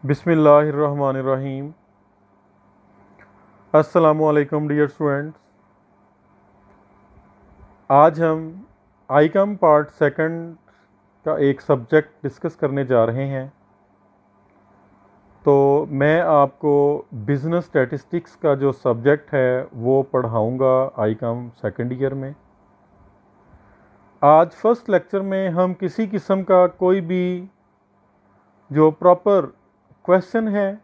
बिस्मिल्लाहिर्रहमानिर्रहीम। अस्सलामुअलैकुम dear students. आज हम आईकम पार्ट सेकंड का एक सब्जेक्ट डिस्कस करने जा रहे हैं। तो मैं आपको बिज़नेस स्टैटिस्टिक्स का जो सब्जेक्ट है वो पढ़ाऊँगा आईकम सेकंड ईयर में। आज फर्स्ट लेक्चर में हम किसी किस्म का कोई भी जो प्रॉपर क्वेश्चन है,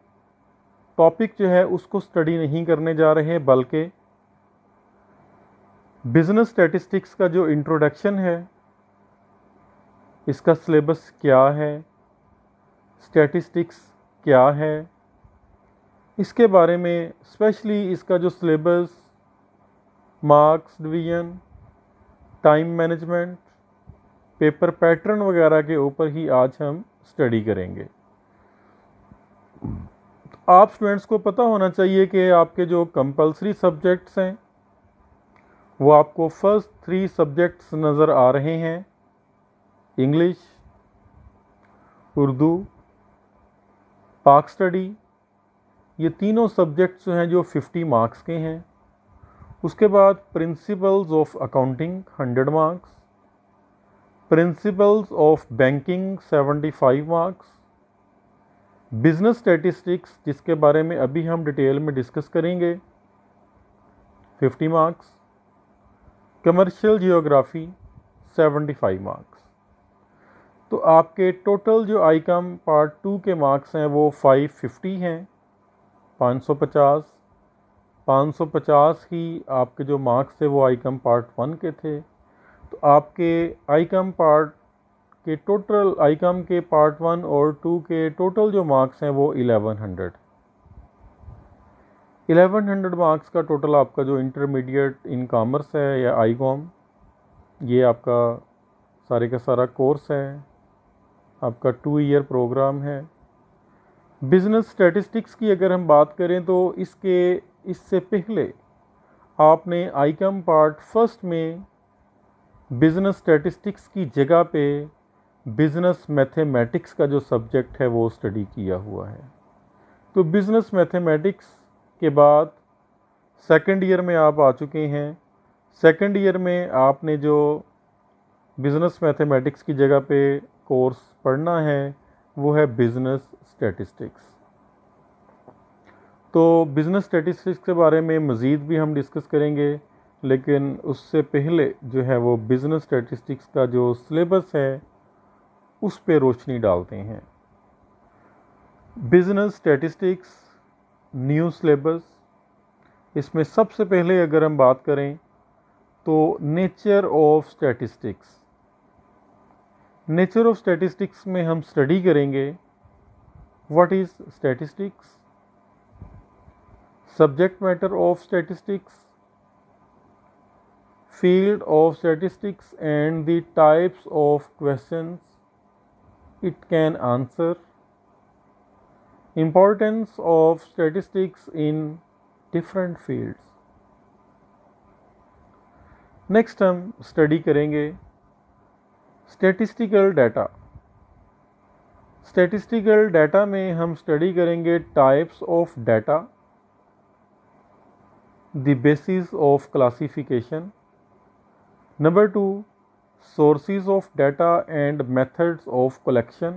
टॉपिक जो है उसको स्टडी नहीं करने जा रहे हैं, बल्कि बिज़नेस स्टैटिस्टिक्स का जो इंट्रोडक्शन है, इसका सिलेबस क्या है, स्टैटिस्टिक्स क्या है, इसके बारे में स्पेशली इसका जो syllabus, marks division, time management, paper pattern वगैरह के ऊपर ही आज हम स्टडी करेंगे। आप स्टूडेंट्स को पता होना चाहिए कि आपके जो कंपलसरी सब्जेक्ट्स हैं वो आपको फर्स्ट 3 सब्जेक्ट्स नज़र आ रहे हैं, इंग्लिश, उर्दू, पाक स्टडी। ये तीनों सब्जेक्ट्स जो हैं जो 50 मार्क्स के हैं। उसके बाद principles of accounting 100 marks, principles of banking 75 marks, business statistics जिसके बारे में अभी हम डिटेल में डिस्कस करेंगे 50 मार्क्स, कमर्शियल जियोग्राफी 75 मार्क्स। तो आपके टोटल जो आईकम पार्ट 2 के मार्क्स हैं वो 550 हैं, 550। 550 ही आपके जो मार्क्स थे वो आईकम पार्ट 1 के थे। तो आपके आईकम पार्ट के टोटल, आईकम के पार्ट 1 और 2 के टोटल जो मार्क्स हैं वो 1100 मार्क्स का टोटल आपका जो इंटरमीडिएट इन कॉमर्स है या आईकॉम, ये आपका सारे का सारा कोर्स है, आपका 2 ईयर प्रोग्राम है। बिज़नेस स्टैटिस्टिक्स की अगर हम बात करें तो इससे पहले आपने आईकम पार्ट फर्स्ट में बिज़नेस स्टैटिस्टिक्स की जगह पे बिज़नेस मैथमेटिक्स का जो सब्जेक्ट है वो स्टडी किया हुआ है। तो बिज़नेस मैथमेटिक्स के बाद सेकंड ईयर में आप आ चुके हैं। सेकंड ईयर में आपने जो बिज़नेस मैथमेटिक्स की जगह पे कोर्स पढ़ना है वो है बिज़नेस स्टैटिस्टिक्स। तो बिज़नेस स्टैटिस्टिक्स के बारे में मज़ीद भी हम डिस्कस करेंगे, लेकिन उससे पहले जो है वो बिज़नेस स्टैटिस्टिक्स का जो सिलेबस है उस पे रोशनी डालते हैं। बिज़नेस स्टैटिस्टिक्स न्यू सिलेबस, इसमें सबसे पहले अगर हम बात करें तो nature of statistics. Nature of statistics में हम स्टडी करेंगे what is statistics, subject matter of statistics, field of statistics and the types of questions it can answer, importance of statistics in different fields. Next हम study करेंगे statistical data. Statistical data में हम study करेंगे types of data, the basis of classification, number 2 sources of data and methods of collection।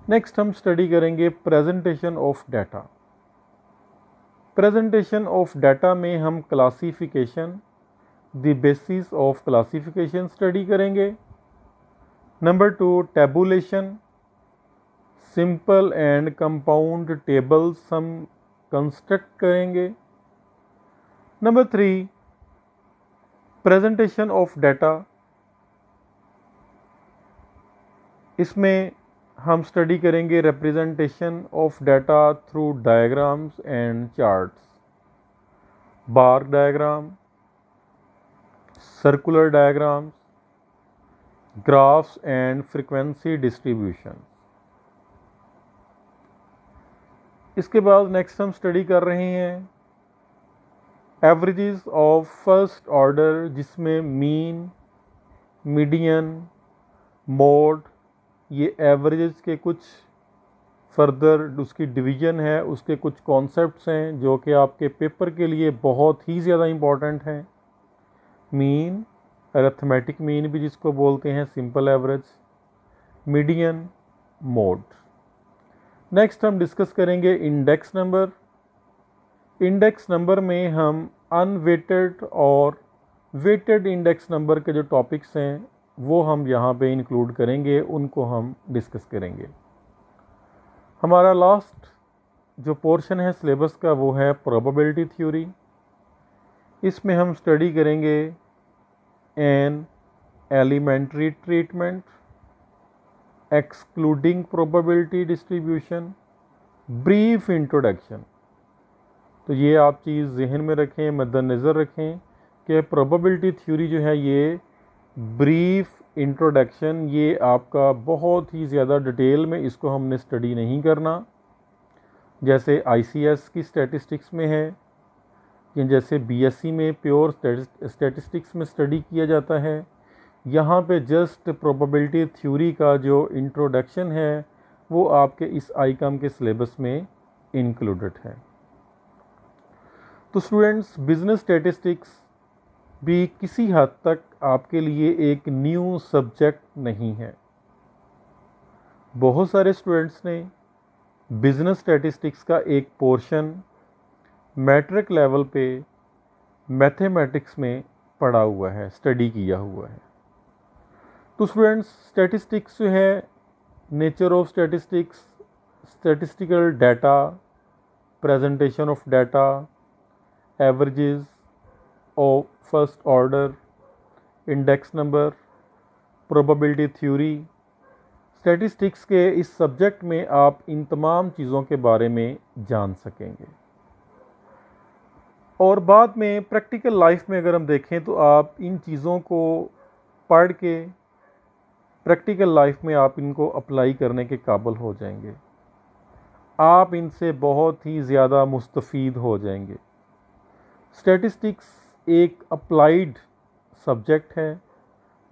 Next हम study करेंगे presentation of data. Presentation of data में हम classification, the basis of classification study करेंगे। Number 2 tabulation, simple and compound tables हम construct करेंगे। Number 3 presentation of data, इसमें हम study करेंगे representation of data through diagrams and charts, bar diagram, circular diagrams, graphs and frequency distribution. इसके बाद next हम study कर रहे हैं एवरेजेस ऑफ फर्स्ट ऑर्डर, जिसमें मीन, मीडियन, मोड, ये एवरेजेस के कुछ फर्दर उसकी डिवीज़न है, उसके कुछ कॉन्सेप्ट्स हैं जो कि आपके पेपर के लिए बहुत ही ज़्यादा इम्पॉर्टेंट हैं। मीन, अरिथमेटिक मीन भी जिसको बोलते हैं, simple average, median, mode. Next हम डिस्कस करेंगे इंडेक्स नंबर। इंडेक्स नंबर में हम अनवेटेड और वेटेड इंडेक्स नंबर के जो टॉपिक्स हैं वो हम यहाँ पे इंक्लूड करेंगे, उनको हम डिस्कस करेंगे। हमारा लास्ट जो पोर्शन है सिलेबस का वो है प्रोबेबिलिटी थ्योरी। इसमें हम स्टडी करेंगे an elementary treatment, excluding probability distribution, brief introduction. तो ये आप चीज़ जहन में रखें, मद्देनज़र रखें कि प्रोबेबिलिटी थ्योरी जो है ये ब्रीफ इंट्रोडक्शन, ये आपका बहुत ही ज़्यादा डिटेल में इसको हमने स्टडी नहीं करना, जैसे आईसीएस की स्टैटिस्टिक्स में है या जैसे बीएससी में प्योर स्टैटिस्टिक्स में स्टडी किया जाता है। यहाँ पे जस्ट प्रोबेबिलिटी थ्योरी का जो इंट्रोडक्शन है वो आपके इस आईकॉम के सिलेबस में इंक्लूडेड है। तो स्टूडेंट्स, बिजनेस स्टैटिस्टिक्स भी किसी हद तक आपके लिए एक न्यू सब्जेक्ट नहीं है। बहुत सारे स्टूडेंट्स ने बिजनेस स्टैटिस्टिक्स का एक पोर्शन मैट्रिक लेवल पे मैथमेटिक्स में पढ़ा हुआ है, स्टडी किया हुआ है। तो स्टूडेंट्स, स्टैटिस्टिक्स जो है, nature of statistics, statistical data, presentation of data, averages of first order, index number, probability theory, statistics के इस सब्जेक्ट में आप इन तमाम चीज़ों के बारे में जान सकेंगे। और बाद में प्रैक्टिकल लाइफ में अगर हम देखें तो आप इन चीज़ों को पढ़ के प्रैक्टिकल लाइफ में आप इनको अप्लाई करने के काबिल हो जाएंगे। आप इनसे बहुत ही ज़्यादा मुस्तफ़ीद हो जाएंगे। स्टैटिस्टिक्स एक अप्लाइड सब्जेक्ट है,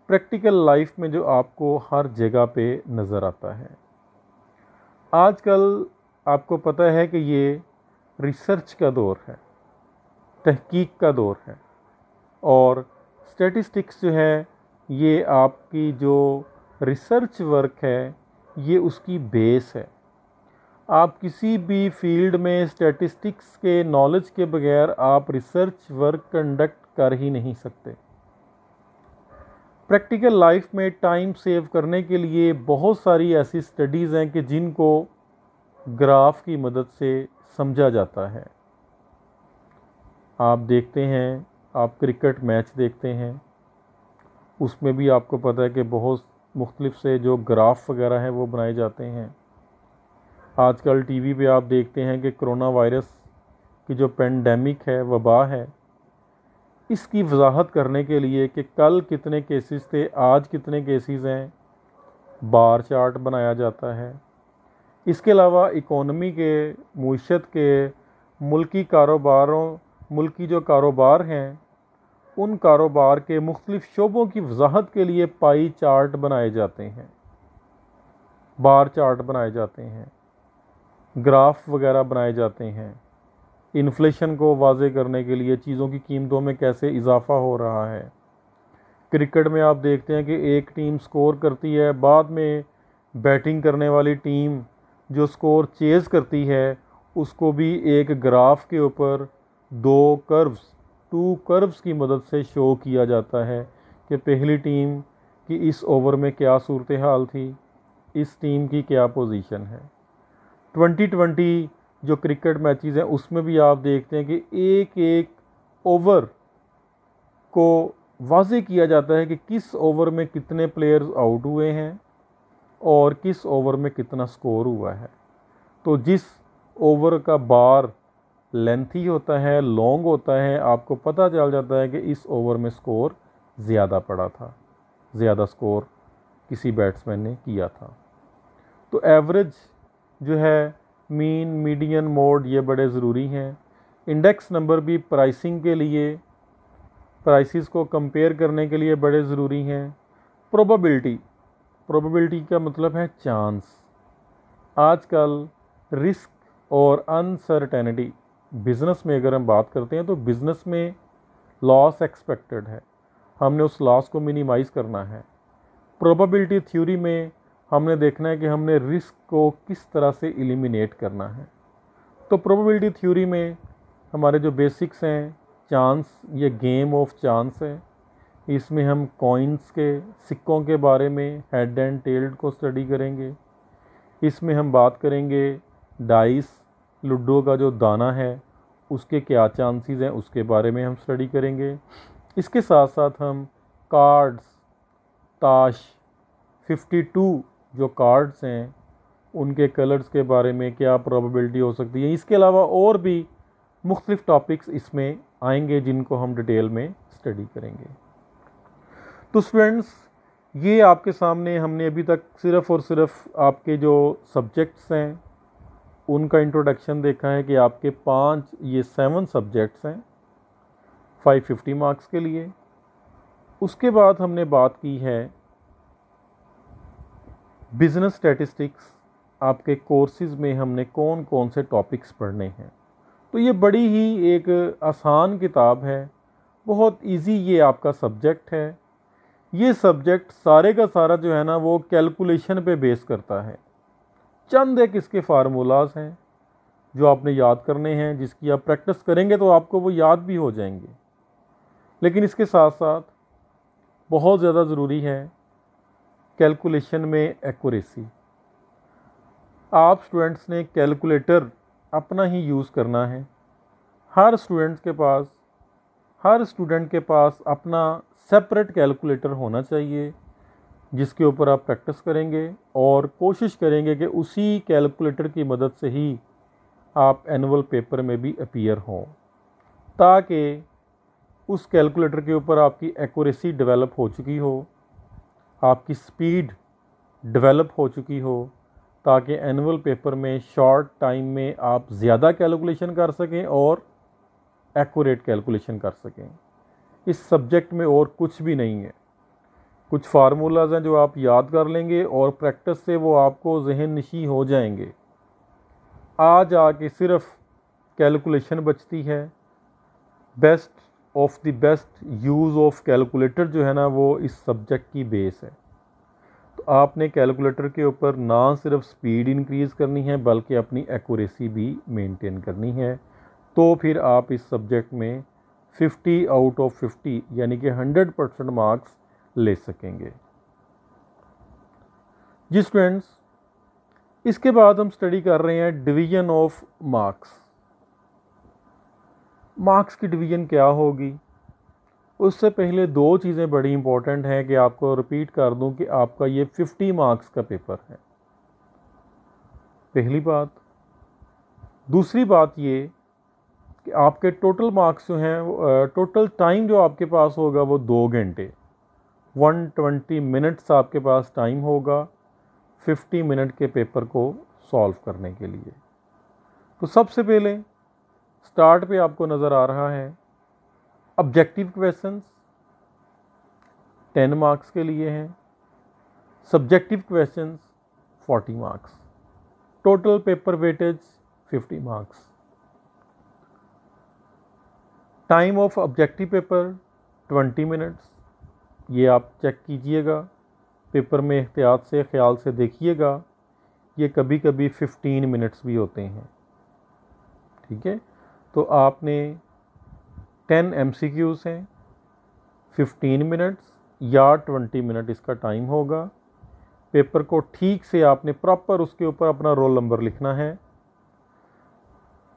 प्रैक्टिकल लाइफ में जो आपको हर जगह पे नज़र आता है। आजकल आपको पता है कि ये रिसर्च का दौर है, तहकीक का दौर है, और स्टैटिस्टिक्स जो है ये आपकी जो रिसर्च वर्क है ये उसकी बेस है। आप किसी भी फील्ड में स्टैटिस्टिक्स के नॉलेज के बगैर आप रिसर्च वर्क कंडक्ट कर ही नहीं सकते। प्रैक्टिकल लाइफ में टाइम सेव करने के लिए बहुत सारी ऐसी स्टडीज़ हैं कि जिनको ग्राफ की मदद से समझा जाता है। आप देखते हैं, आप क्रिकेट मैच देखते हैं, उसमें भी आपको पता है कि बहुत मुख्तलिफ से जो ग्राफ वगैरह हैं वो बनाए जाते हैं। आजकल टीवी पे आप देखते हैं कि कोरोना वायरस की जो पेंडेमिक है, वबा है, इसकी वजाहत करने के लिए कि कल कितने केसेस थे, आज कितने केसेस हैं, बार चार्ट बनाया जाता है। इसके अलावा इकोनॉमी के, मुईशत के, मुल्की कारोबारों, मुल्की जो कारोबार हैं उन कारोबार के मुख्तलिफ शोबों की वजाहत के लिए पाई चार्ट बनाए जाते हैं, बार चार्ट बनाए जाते हैं, ग्राफ वगैरह बनाए जाते हैं। इन्फ्लेशन को वाज़े करने के लिए चीज़ों की कीमतों में कैसे इजाफ़ा हो रहा है। क्रिकेट में आप देखते हैं कि एक टीम स्कोर करती है, बाद में बैटिंग करने वाली टीम जो स्कोर चेज़ करती है उसको भी एक ग्राफ के ऊपर टू कर्व्स की मदद से शो किया जाता है कि पहली टीम की इस ओवर में क्या सूरत हाल थी, इस टीम की क्या पोजीशन है। 2020 जो क्रिकेट मैचेस हैं उसमें भी आप देखते हैं कि एक एक ओवर को वाज़े किया जाता है कि किस ओवर में कितने प्लेयर्स आउट हुए हैं और किस ओवर में कितना स्कोर हुआ है। तो जिस ओवर का बार लेंथी होता है, लॉन्ग होता है, आपको पता चल जाता है कि इस ओवर में स्कोर ज़्यादा पड़ा था, ज़्यादा स्कोर किसी बैट्समैन ने किया था। तो एवरेज जो है, मीन, मीडियन, मोड, ये बड़े ज़रूरी हैं। इंडेक्स नंबर भी प्राइसिंग के लिए, प्राइसेस को कंपेयर करने के लिए बड़े ज़रूरी हैं। प्रोबेबिलिटी का मतलब है चांस। आजकल रिस्क और अनसर्टेनिटी, बिज़नेस में अगर हम बात करते हैं तो बिज़नेस में लॉस एक्सपेक्टेड है, हमने उस लॉस को मिनिमाइज़ करना है। प्रोबेबिलिटी थ्योरी में हमने देखना है कि हमने रिस्क को किस तरह से एलिमिनेट करना है। तो प्रोबेबिलिटी थ्योरी में हमारे जो बेसिक्स हैं, चांस, ये गेम ऑफ चांस है। इसमें हम कॉइन्स के, सिक्कों के बारे में, हेड एंड टेल्ड को स्टडी करेंगे। इसमें हम बात करेंगे डाइस, लूडो का जो दाना है उसके क्या चांसेस हैं, उसके बारे में हम स्टडी करेंगे। इसके साथ साथ हम कार्ड्स, ताश, 52 जो कार्ड्स हैं उनके कलर्स के बारे में क्या प्रोबेबिलिटी हो सकती है। इसके अलावा और भी मुख्तलिफ टॉपिक्स इसमें आएंगे जिनको हम डिटेल में स्टडी करेंगे। तो स्टूडेंट्स, ये आपके सामने हमने अभी तक सिर्फ़ और सिर्फ आपके जो सब्जेक्ट्स हैं उनका इंट्रोडक्शन देखा है कि आपके 7 सब्जेक्ट्स हैं 550 मार्क्स के लिए। उसके बाद हमने बात की है बिज़नेस स्टैटिस्टिक्स, आपके कोर्सेज़ में हमने कौन कौन से टॉपिक्स पढ़ने हैं। तो ये बड़ी ही एक आसान किताब है, बहुत इजी ये आपका सब्जेक्ट है। ये सब्जेक्ट सारे का सारा जो है ना वो कैलकुलेशन पे बेस करता है। चंद एक इसके फार्मूलाज हैं जो आपने याद करने हैं, जिसकी आप प्रैक्टिस करेंगे तो आपको वो याद भी हो जाएंगे। लेकिन इसके साथ साथ बहुत ज़्यादा ज़रूरी है कैलकुलेशन में एक्यूरेसी। आप स्टूडेंट्स ने कैलकुलेटर अपना ही यूज़ करना है। हर स्टूडेंट के पास अपना सेपरेट कैलकुलेटर होना चाहिए जिसके ऊपर आप प्रैक्टिस करेंगे और कोशिश करेंगे कि उसी कैलकुलेटर की मदद से ही आप एनुअल पेपर में भी अपीयर हों, ताकि उस कैलकुलेटर के ऊपर आपकी एक्यूरेसी डेवलप हो चुकी हो, आपकी स्पीड डेवलप हो चुकी हो, ताकि एनुअल पेपर में शॉर्ट टाइम में आप ज़्यादा कैलकुलेशन कर सकें और एक्यूरेट कैलकुलेशन कर सकें। इस सब्जेक्ट में और कुछ भी नहीं है। कुछ फार्मूलाज हैं जो आप याद कर लेंगे और प्रैक्टिस से वो आपको जहन नशी हो जाएंगे। आज आके सिर्फ कैलकुलेशन बचती है। Best of the best use of calculator जो है ना वो इस सब्जेक्ट की बेस है। तो आपने कैलकुलेटर के ऊपर ना सिर्फ स्पीड इंक्रीज़ करनी है बल्कि अपनी एक्यूरेसी भी मेंटेन करनी है। तो फिर आप इस सब्जेक्ट में 50 आउट ऑफ 50 यानी कि 100% मार्क्स ले सकेंगे। जी स्टूडेंट्स, इसके बाद हम स्टडी कर रहे हैं डिवीज़न ऑफ मार्क्स। मार्क्स की डिवीज़न क्या होगी, उससे पहले दो चीज़ें बड़ी इंपॉर्टेंट हैं कि आपको रिपीट कर दूं कि आपका ये 50 मार्क्स का पेपर है, पहली बात। दूसरी बात ये कि आपके टोटल मार्क्स जो हैं, टोटल टाइम जो आपके पास होगा वो 2 घंटे, 120 मिनट्स आपके पास टाइम होगा 50 मिनट के पेपर को सॉल्व करने के लिए। तो सबसे पहले स्टार्ट पे आपको नज़र आ रहा है ऑब्जेक्टिव क्वेश्चंस 10 मार्क्स के लिए हैं, subjective questions 40 marks, total paper weightage 50 marks. Time of objective paper 20 minutes. ये आप चेक कीजिएगा, पेपर में एहतियात से, ख्याल से देखिएगा, ये कभी कभी 15 मिनट्स भी होते हैं, ठीक है। तो आपने 10 MCQs हैं, 15 मिनट्स या 20 मिनट इसका टाइम होगा। पेपर को ठीक से आपने प्रॉपर उसके ऊपर अपना रोल नंबर लिखना है,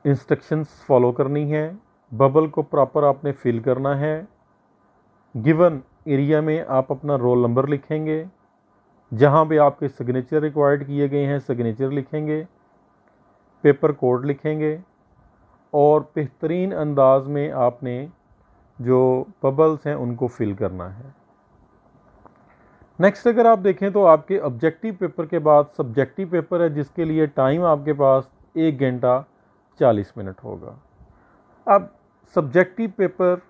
इंस्ट्रक्शंस फॉलो करनी है, बबल को प्रॉपर आपने फिल करना है, गिवन एरिया में आप अपना रोल नंबर लिखेंगे, जहाँ पे आपके सिग्नेचर रिक्वायर्ड किए गए हैं सिग्नेचर लिखेंगे, पेपर कोड लिखेंगे और बेहतरीन अंदाज में आपने जो बबल्स हैं उनको फिल करना है। नेक्स्ट अगर आप देखें तो आपके ऑब्जेक्टिव पेपर के बाद सब्जेक्टिव पेपर है जिसके लिए टाइम आपके पास 1 घंटा 40 मिनट होगा। अब सब्जेक्टिव पेपर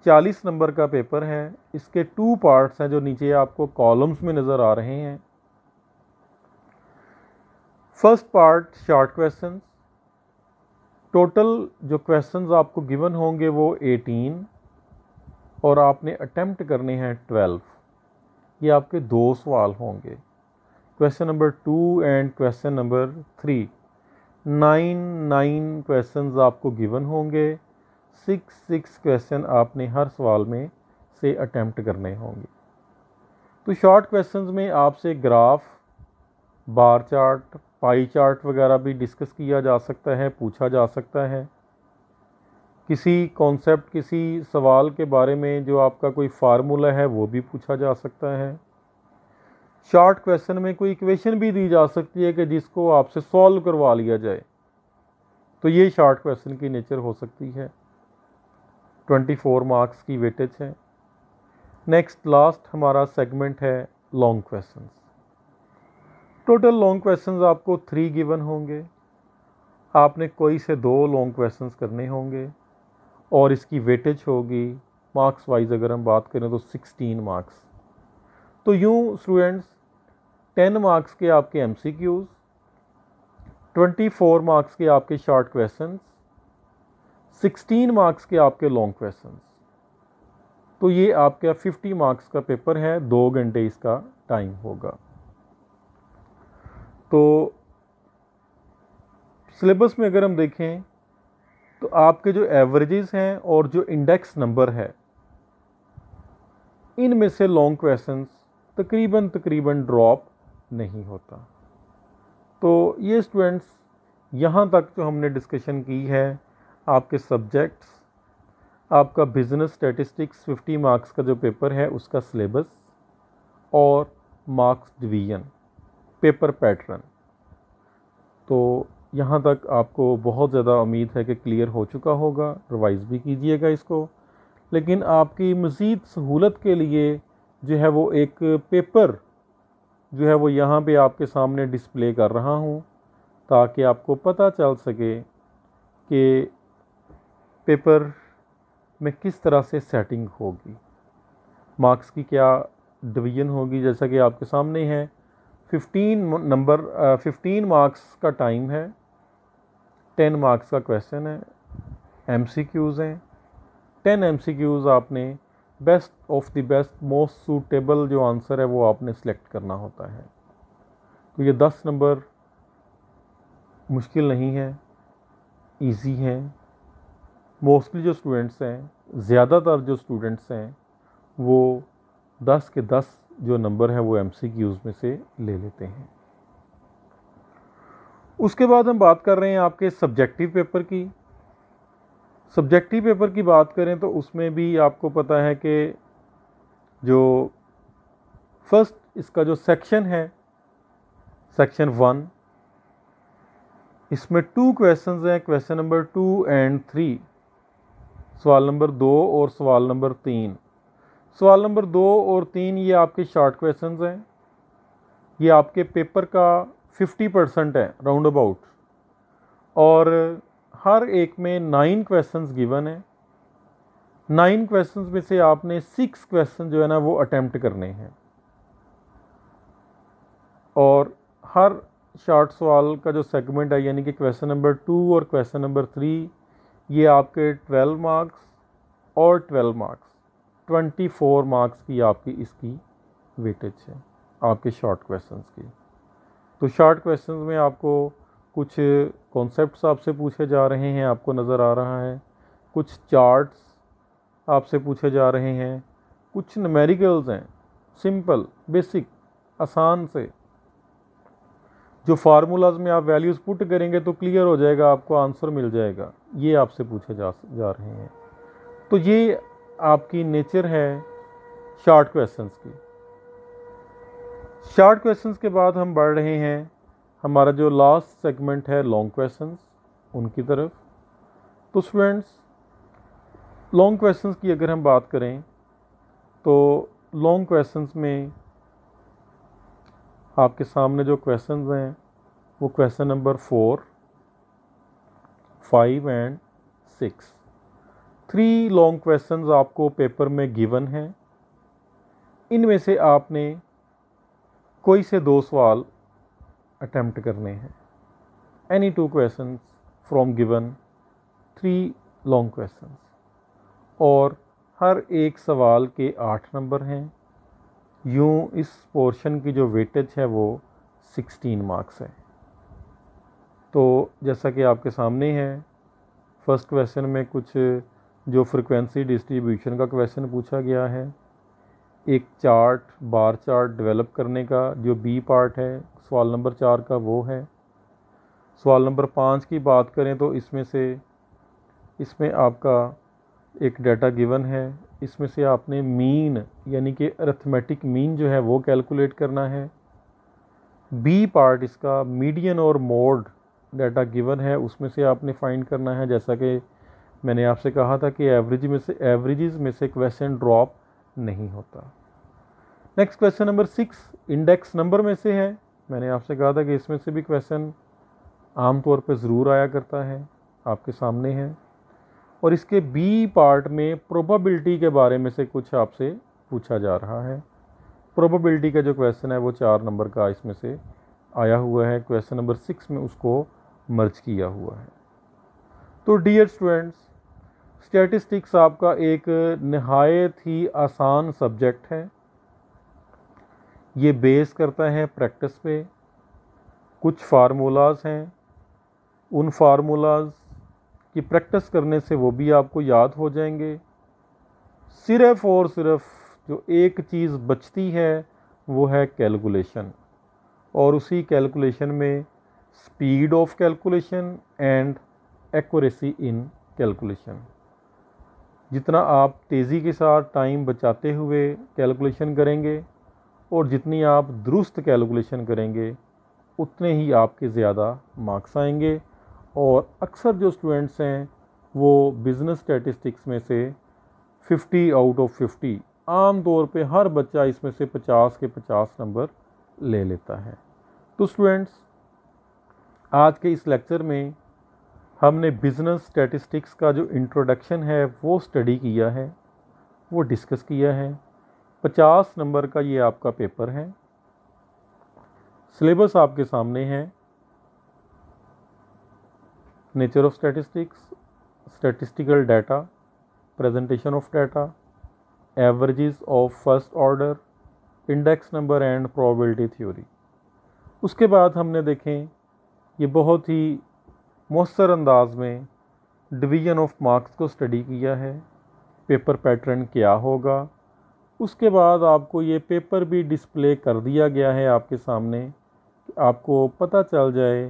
40 नंबर का पेपर है, इसके 2 पार्ट्स हैं जो नीचे आपको कॉलम्स में नज़र आ रहे हैं। First part short questions. Total जो क्वेश्चंस आपको गिवन होंगे वो 18 और आपने अटेम्प्ट करने हैं 12। ये आपके 2 सवाल होंगे, question number 2 and question number 3। 9 questions आपको गिवन होंगे, 6 क्वेश्चन आपने हर सवाल में से अटेम्प्ट करने होंगे। तो शॉर्ट क्वेश्चंस में आपसे graph, bar chart, pie chart वगैरह भी डिस्कस किया जा सकता है, पूछा जा सकता है। किसी कॉन्सेप्ट, किसी सवाल के बारे में जो आपका कोई फार्मूला है वो भी पूछा जा सकता है। शॉर्ट क्वेश्चन में कोई इक्वेशन भी दी जा सकती है कि जिसको आपसे सॉल्व करवा लिया जाए, तो ये शॉर्ट क्वेश्चन की नेचर हो सकती है। 24 मार्क्स की वेटेज है। नेक्स्ट लास्ट हमारा सेगमेंट है long questions. Total long questions आपको 3 गिवन होंगे। आपने कोई से 2 लॉन्ग क्वेश्चंस करने होंगे और इसकी वेटेज होगी मार्क्स वाइज अगर हम बात करें तो 16 मार्क्स। तो यूँ स्टूडेंट्स 10 मार्क्स के आपके एमसीक्यूज़, 24 मार्क्स के आपके शॉर्ट क्वेश्चंस, 16 मार्क्स के आपके लॉन्ग क्वेश्चंस। तो ये आपका 50 मार्क्स का पेपर है, 2 घंटे इसका टाइम होगा। तो सिलेबस में अगर हम देखें तो आपके जो एवरेजेस हैं और जो इंडेक्स नंबर है, इनमें से लॉन्ग क्वेश्चंस तकरीबन ड्रॉप नहीं होता। तो ये स्टूडेंट्स यहाँ तक जो हमने डिस्कशन की है, आपके सब्जेक्ट्स, आपका बिजनेस स्टैटिस्टिक्स 50 मार्क्स का जो पेपर है उसका सिलेबस और मार्क्स डिवीजन, पेपर पैटर्न। तो यहाँ तक आपको बहुत ज़्यादा उम्मीद है कि क्लियर हो चुका होगा। रिवाइज़ भी कीजिएगा इसको। लेकिन आपकी मज़ीद सहूलत के लिए जो है वो एक पेपर जो है वो यहाँ पे आपके सामने डिस्प्ले कर रहा हूँ, ताकि आपको पता चल सके कि पेपर में किस तरह से सेटिंग होगी, मार्क्स की क्या डिवीज़न होगी। जैसा कि आपके सामने है 15 मार्क्स का टाइम है, 10 मार्क्स का क्वेश्चन है, एमसीक्यूज़ हैं। 10 एमसीक्यूज़ आपने best of the best most suitable जो आंसर है वो आपने सेलेक्ट करना होता है। तो ये 10 नंबर मुश्किल नहीं है, इजी हैं। मोस्टली जो स्टूडेंट्स हैं, ज़्यादातर जो स्टूडेंट्स हैं वो 10 के 10 जो नंबर है वो एमसीक्यूज़ में से ले लेते हैं। उसके बाद हम बात कर रहे हैं आपके सब्जेक्टिव पेपर की। सब्जेक्टिव पेपर की बात करें तो उसमें भी आपको पता है कि जो फर्स्ट इसका जो सेक्शन है, सेक्शन 1, इसमें 2 क्वेश्चंस हैं, क्वेश्चन नंबर 2 एंड 3, सवाल नंबर 2 और सवाल नंबर 3। सवाल नंबर 2 और 3 ये आपके शॉर्ट क्वेश्चंस हैं। ये आपके पेपर का 50% है राउंड अबाउट, और हर एक में 9 क्वेश्चंस गिवन है। 9 क्वेश्चंस में से आपने 6 क्वेश्चन जो है ना वो अटेम्प्ट करने हैं, और हर शॉर्ट सवाल का जो सेगमेंट है यानी कि क्वेश्चन नंबर 2 और क्वेश्चन नंबर 3 ये आपके 12 मार्क्स और 12 मार्क्स 24 मार्क्स की आपकी इसकी वेटेज है आपके शॉर्ट क्वेश्चंस की। तो शॉर्ट क्वेश्चंस में आपको कुछ कॉन्सेप्ट्स आपसे पूछे जा रहे हैं, आपको नज़र आ रहा है, कुछ चार्ट्स आपसे पूछे जा रहे हैं, कुछ न्यूमेरिकल्स हैं, सिंपल बेसिक आसान से, जो फार्मूलाज में आप वैल्यूज़ पुट करेंगे तो क्लियर हो जाएगा, आपको आंसर मिल जाएगा, ये आपसे पूछे जा रहे हैं। तो ये आपकी नेचर है शॉर्ट क्वेश्चंस की। शॉर्ट क्वेश्चंस के बाद हम बढ़ रहे हैं हमारा जो लास्ट सेगमेंट है लॉन्ग क्वेश्चंस उनकी तरफ। तो स्टूडेंट्स लॉन्ग क्वेश्चंस की अगर हम बात करें तो लॉन्ग क्वेश्चंस में आपके सामने जो क्वेश्चंस हैं वो question number 4, 5 and 6, 3 long questions आपको पेपर में गिवन हैं। इनमें से आपने कोई से 2 सवाल अटेम्प्ट करने हैं। Any 2 questions from given 3 long questions, और हर एक सवाल के 8 नंबर हैं। यूँ इस पोर्शन की जो वेटेज है वो 16 मार्क्स है। तो जैसा कि आपके सामने है, फर्स्ट क्वेश्चन में कुछ जो फ्रिक्वेंसी डिस्ट्रीब्यूशन का क्वेश्चन पूछा गया है, एक चार्ट बार चार्ट डेवलप करने का जो बी पार्ट है सवाल नंबर 4 का वो है। सवाल नंबर 5 की बात करें तो इसमें आपका एक डाटा गिवन है, इसमें से आपने मीन यानी कि अरिथमेटिक मीन जो है वो कैलकुलेट करना है। बी पार्ट इसका मीडियन और मोड डाटा गिवन है, उसमें से आपने फाइंड करना है। जैसा कि मैंने आपसे कहा था कि एवरेजेस में से क्वेश्चन ड्रॉप नहीं होता। Next question number 6 index number में से है। मैंने आपसे कहा था कि इसमें से भी क्वेश्चन आमतौर पर ज़रूर आया करता है, आपके सामने है। और इसके बी पार्ट में प्रोबेबिलिटी के बारे में से कुछ आपसे पूछा जा रहा है। प्रोबेबिलिटी का जो क्वेश्चन है वो 4 नंबर का इसमें से आया हुआ है। क्वेश्चन नंबर 6 में उसको मर्ज किया हुआ है। तो डियर स्टूडेंट्स, स्टैटिस्टिक्स आपका एक नहायत ही आसान सब्जेक्ट है। ये बेस करता है प्रैक्टिस पे। कुछ फार्मूलाज हैं, उन फार्मूलाज की प्रैक्टिस करने से वो भी आपको याद हो जाएंगे। सिर्फ़ और सिर्फ जो एक चीज़ बचती है वो है कैलकुलेशन, और उसी कैलकुलेशन में speed of calculation and accuracy in calculation. जितना आप तेज़ी के साथ टाइम बचाते हुए कैलकुलेशन करेंगे और जितनी आप दुरुस्त कैलकुलेशन करेंगे उतने ही आपके ज़्यादा मार्क्स आएंगे। और अक्सर जो स्टूडेंट्स हैं वो बिज़नेस स्टैटिस्टिक्स में से 50 आउट ऑफ 50 आम तौर पे हर बच्चा इसमें से 50 के 50 नंबर ले लेता है। तो स्टूडेंट्स, आज के इस लेक्चर में हमने बिज़नेस स्टैटिस्टिक्स का जो इंट्रोडक्शन है वो स्टडी किया है, वो डिस्कस किया है। 50 नंबर का ये आपका पेपर है। सिलेबस आपके सामने है। Nature of statistics, statistical data, presentation of data, averages of first order, index number and probability theory. उसके बाद हमने देखें ये बहुत ही मौसर अंदाज में डिवीज़न ऑफ मार्क्स को स्टडी किया है, पेपर पैटर्न क्या होगा। उसके बाद आपको ये पेपर भी डिस्प्ले कर दिया गया है आपके सामने, कि आपको पता चल जाए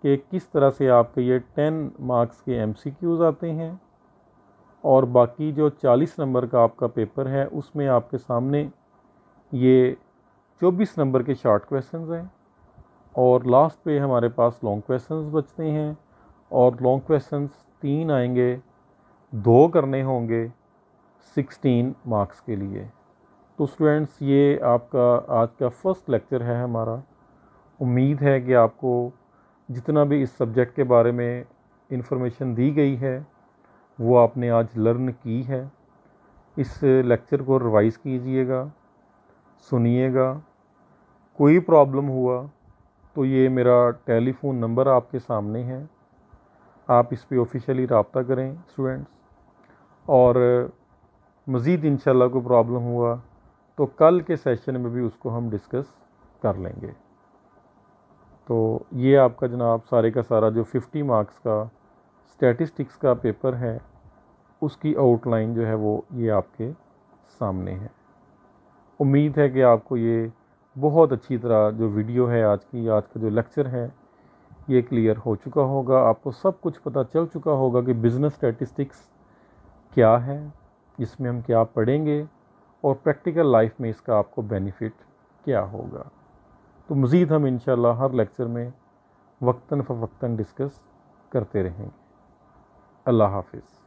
कि किस तरह से आपके ये 10 मार्क्स के MCQs आते हैं, और बाकी जो 40 नंबर का आपका पेपर है उसमें आपके सामने ये 24 नंबर के शॉर्ट क्वेश्चंस हैं, और लास्ट पे हमारे पास लॉन्ग क्वेश्चंस बचते हैं। और लॉन्ग क्वेश्चंस 3 आएंगे, 2 करने होंगे 16 मार्क्स के लिए। तो स्टूडेंट्स, ये आपका आज का फर्स्ट लेक्चर है हमारा। उम्मीद है कि आपको जितना भी इस सब्जेक्ट के बारे में इंफॉर्मेशन दी गई है वो आपने आज लर्न की है। इस लेक्चर को रिवाइज़ कीजिएगा, सुनिएगा। कोई प्रॉब्लम हुआ तो ये मेरा टेलीफोन नंबर आपके सामने है, आप इस पे ऑफिशियली रब्ता करें स्टूडेंट्स। और मज़ीद इंशाल्लाह कोई प्रॉब्लम हुआ तो कल के सेशन में भी उसको हम डिस्कस कर लेंगे। तो ये आपका जनाब सारे का सारा जो 50 मार्क्स का स्टैटिस्टिक्स का पेपर है उसकी आउटलाइन जो है वो ये आपके सामने है। उम्मीद है कि आपको ये बहुत अच्छी तरह जो वीडियो है आज का जो लेक्चर है ये क्लियर हो चुका होगा। आपको सब कुछ पता चल चुका होगा कि बिज़नेस स्टैटिस्टिक्स क्या है, इसमें हम क्या पढ़ेंगे, और प्रैक्टिकल लाइफ में इसका आपको बेनिफिट क्या होगा। तो मज़ीद हम इंशाल्लाह हर लेक्चर में वक्तन फ़वक्तन डिस्कस करते रहेंगे। अल्लाह हाफ़िज़।